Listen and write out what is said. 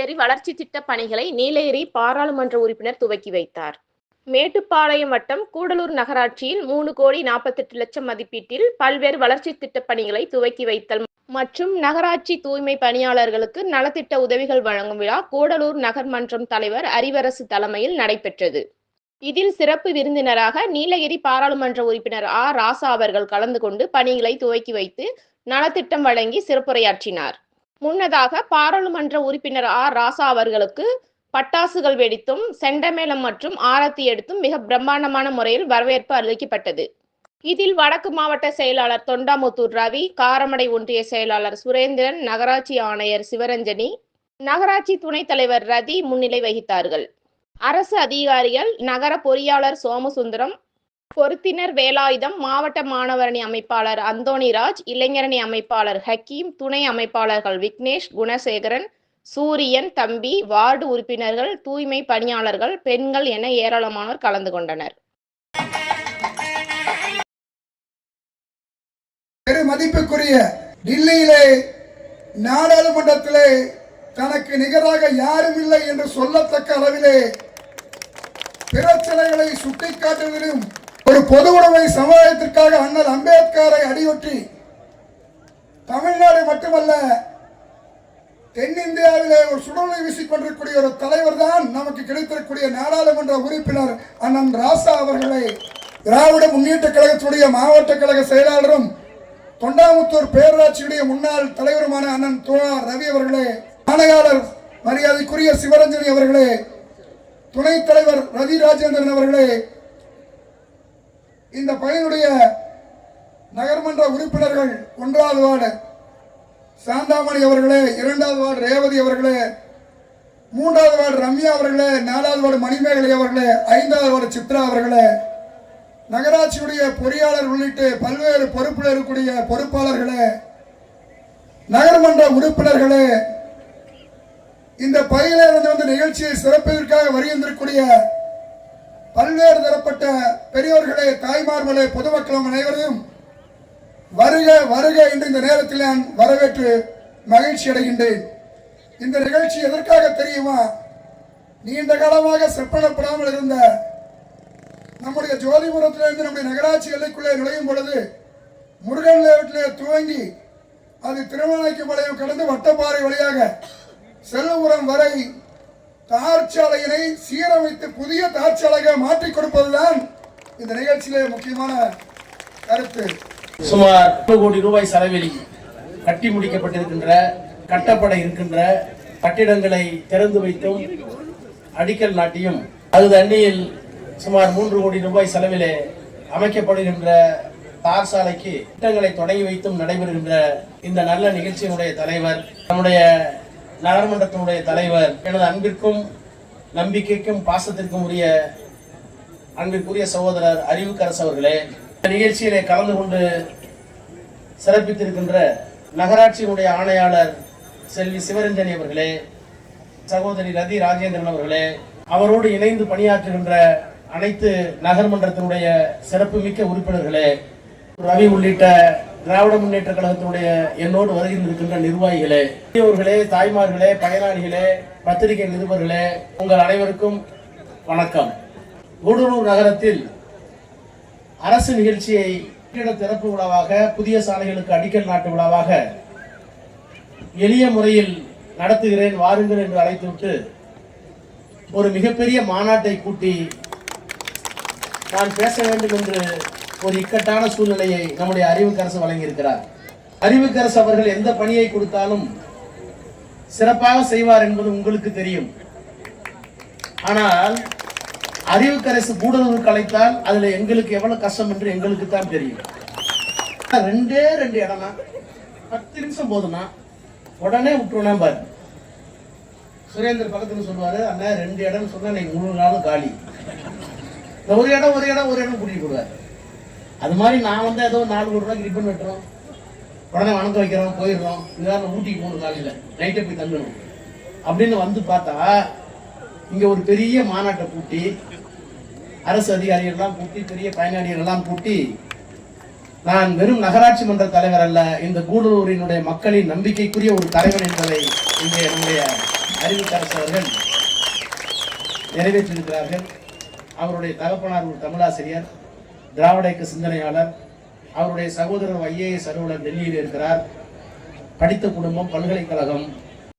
பல்வேறு வளர்ச்சி திட்ட பணிகளை நீலகிரி பாராளுமன்ற உறுப்பினர் துவக்கி வைத்தார். மேட்டுப்பாளையம் வட்டம் கூடலூர் நகராட்சியில் 3,48,00,000 மதிப்பீட்டில் பல்வேறு வளர்ச்சி திட்ட பணிகளை துவக்கி வைத்தல் மற்றும் நகராட்சி தூய்மை பணியாளர்களுக்கு நலத்திட்ட உதவிகள் வழங்கும் விழா கூடலூர் நகர்மன்றம் தலைவர் அறிவரசு தலைமையில் நடைபெற்றது. இதில் சிறப்பு விருந்தினராக நீலகிரி பாராளுமன்ற உறுப்பினர் ராசா அவர்கள் கலந்து கொண்டு பணிகளை துவக்கி வைத்து நலத்திட்டம் வழங்கி சிறப்புரையாற்றினார். முன்னதாக பாராளுமன்ற உறுப்பினர் ராசா அவர்களுக்கு பட்டாசுகள் வெடித்தும் செண்டமேளம் மற்றும் ஆரத்தி எடுத்தும் மிக பிரம்மாண்டமான முறையில் வரவேற்பு அளிக்கப்பட்டது. இதில் வடக்கு மாவட்ட செயலாளர் தொண்டாமுத்தூர் ரவி, காரமடை ஒன்றிய செயலாளர் சுரேந்திரன், நகராட்சி ஆணையர் சிவரஞ்சனி, நகராட்சி துணைத் தலைவர் ரதி முன்னிலை வகித்தார்கள். அரசு அதிகாரிகள், நகர பொறியாளர் சோமசுந்தரம், பொறுத்தினர் வேலாயுதம், மாவட்ட மாணவரணி அமைப்பாளர் அந்தோணிராஜ், இளைஞரணி அமைப்பாளர் ஹக்கீம், துணை அமைப்பாளர்கள் விக்னேஷ், குணசேகரன், சூரியன், தம்பி, வார்டு உறுப்பினர்கள், தூய்மை பணியாளர்கள், பெண்கள் என ஏராளமானோர் கலந்து கொண்டனர். பெருமதிப்புக்குரிய டில்லியிலே நாடாளுமன்றத்திலே தனக்கு நிகராக யாரும் இல்லை என்று சொல்லத்தக்க அளவிலே பிரச்சனைகளை சுட்டிக்காட்டுவதிலும் ஒரு பொது உடைமை சமுதாயத்திற்காக அண்ணல் அம்பேத்கரை அடியொற்றி தமிழ்நாடு மட்டுமல்ல தென்னிந்தியாவிலே ஒரு சுடலை வீசிக்கொண்டிருக்கூடிய ஒரு தலைவர் தான் நமக்கு கிடைத்திருக்கூடிய நாடாளுமன்ற உறுப்பினர் அண்ணன் ராசா அவர்களை திராவிட முன்னேற்ற கழகத்துடைய மாவட்ட கழக செயலாளரும் தொண்டாமுத்தூர் பேரூராட்சியுடைய முன்னாள் தலைவருமான அண்ணன் தோழா ரவி அவர்களே, ஆணையாளர் மரியாதைக்குரிய சிவரஞ்சனி அவர்களே, துணைத் தலைவர் ரவி ராஜேந்திரன் அவர்களே, இந்த பணியுடைய நகர்மன்ற உறுப்பினர்கள் 1வது வார்டு சாந்தாமணி அவர்களே, 2வது வார்டு ரேவதி அவர்களே, 3வது வார்டு ரம்யா அவர்களே, 4வது வார்டு மணிமேகலை அவர்களே, 5வது வார்டு சித்ரா அவர்களே, நகராட்சியுடைய பொறியாளர் உள்ளிட்ட பல்வேறு பொறுப்பில் இருக்கக்கூடிய பொறுப்பாளர்களே, நகர்மன்ற உறுப்பினர்களே, இந்த பயிலிருந்து வந்து நிகழ்ச்சியை சிறப்பதற்காக வருகின்றக்கூடிய பல்வேறு தரப்பட்ட பெரியோர்களே, தாய்மார்களே, பொதுமக்கள் அனைவரையும் வருக வருக என்று இந்த நேரத்தில் நான் வரவேற்று மகிழ்ச்சி அடைகின்றேன். இந்த நிகழ்ச்சி எதற்காக தெரியுமா? நீண்ட காலமாக செப்பனப்படாமல் இருந்த நம்முடைய ஜோதிபுரத்திலிருந்து நம்முடைய நகராட்சி எல்லைக்குள்ளே நுழையும் பொழுது முருகன் லேஅவுட்டிலே துவங்கி அது திருமலைக்குப்பாளையம் கடந்து வட்டப்பாறை வழியாக செல்வபுரம் வரை தார்ச்சாலையினை சீரமைத்து புதிய தார்ச்சாலையாக மாற்றிக் கொடுப்பதுதான் இந்த நிகழ்ச்சியிலே முக்கியமான கருத்து. சுமார் 100 கோடி ரூபாய் செலவில் கட்டி முடிக்கப்பட்டிருக்கின்ற கட்டப்பட இருக்கின்ற கட்டிடங்களை திறந்து வைத்தும் அடிக்கல் நாட்டியும் அது அந்நியில் சுமார் 3 கோடி ரூபாய் செலவிலே அமைக்கப்படுகின்ற தார் சாலைக்கு திட்டங்களை தொடங்கி வைத்தும் நடைபெறுகின்ற இந்த நல்ல நிகழ்ச்சியினுடைய தலைவர், நம்முடைய நகர்மன்றத்தினுடைய தலைவர், எனது அன்பிற்கும் நம்பிக்கைக்கும் பாசத்திற்கும் உரிய அன்பிற்குரிய சகோதரர் அறிவுக்கரசு அவர்களே, இந்த நிகழ்ச்சியிலே கலந்து கொண்டு சிறப்பித்திருக்கின்ற நகராட்சியினுடைய ஆணையாளர் செல்வி சிவரஞ்சனி அவர்களே, சகோதரி ரதி ராஜேந்திரன் அவர்களே, அவரோடு இணைந்து பணியாற்றுகின்ற அனைத்து நகர்மன்றத்தினுடைய சிறப்பு மிக்க உறுப்பினர்களே, ரவி உள்ளிட்ட திராவிட முன்னேற்ற கழகத்தினுடைய என்னோடு வருகின்றிருக்கின்ற நிர்வாகிகளே, பெரியவர்களே, தாய்மார்களே, பயனாளிகளே, பத்திரிகை நிருபர்களே, உங்கள் அனைவருக்கும் வணக்கம். கூடலூர் நகரத்தில் அரசு நிகழ்ச்சியை திறப்பு விழாவாக, புதிய சாலைகளுக்கு அடிக்கல் நாட்டு விழாவாக எளிய முறையில் நடத்துகிறேன் வாருங்கள் என்று அழைத்துவிட்டு ஒரு மிகப்பெரிய மாநாட்டை கூட்டி நான் பேச வேண்டும் என்று ஒரு இக்கட்டான சூழ்நிலையை நம்முடைய அறிவுக்கரசு வழங்கியிருக்கிறார். அறிவுக்கரசு அவர்கள் எந்த பணியை கொடுத்தாலும் சிறப்பாக செய்வார் என்பது உங்களுக்கு தெரியும். ஆனால் அறிவுக்கரசு கூடலூருக்கு அழைத்தால் அதுல எங்களுக்கு எவ்வளவு கஷ்டம் என்று எங்களுக்கு தான் தெரியும். 2 இடம்னா 10 நிமிஷம் போதும்னா உடனே விட்டுருவேன் பாரு. சுரேந்தர் பக்கத்துல சொல்லுவாரு, அண்ணா 2 இடம் சொன்னா நீங்க 3 நாளும் காலி. ஒரு இடம் கூட்டிட்டு போடுவார். அது மாதிரி நான் வந்து ஏதோ 4 கோடி ரூபாய்க்கு ரிப்பன் வெட்டுறோம், உடனே வணக்கம் வைக்கிறோம், போயிடுறோம். இதுதான் ஊட்டிக்கு போகணும், காலையில நைட்டை போய் தங்கணும் அப்படின்னு வந்து பார்த்தா இங்க ஒரு பெரிய மாநாட்டை கூட்டி அரசு அதிகாரிகள்லாம் கூட்டி பெரிய பயனாளிகள்லாம் கூட்டி நான் வெறும் நகராட்சி மன்ற தலைவர் அல்ல, இந்த கூடலூரினுடைய மக்களின் நம்பிக்கைக்குரிய ஒரு தலைவர் என்பதை இங்கே நம்முடைய அறிவுக்கரசு அவர்கள் நிறைவேற்றியிருக்கிறார்கள். அவருடைய தகப்பனார் ஒரு தமிழாசிரியர், திராவிட இயக்க சிந்தனையாளர். அவருடைய சகோதரர் IAS அலுவலர் டெல்லியில் இருக்கிறார். படித்த குடும்பம், பல்கலைக்கழகம்.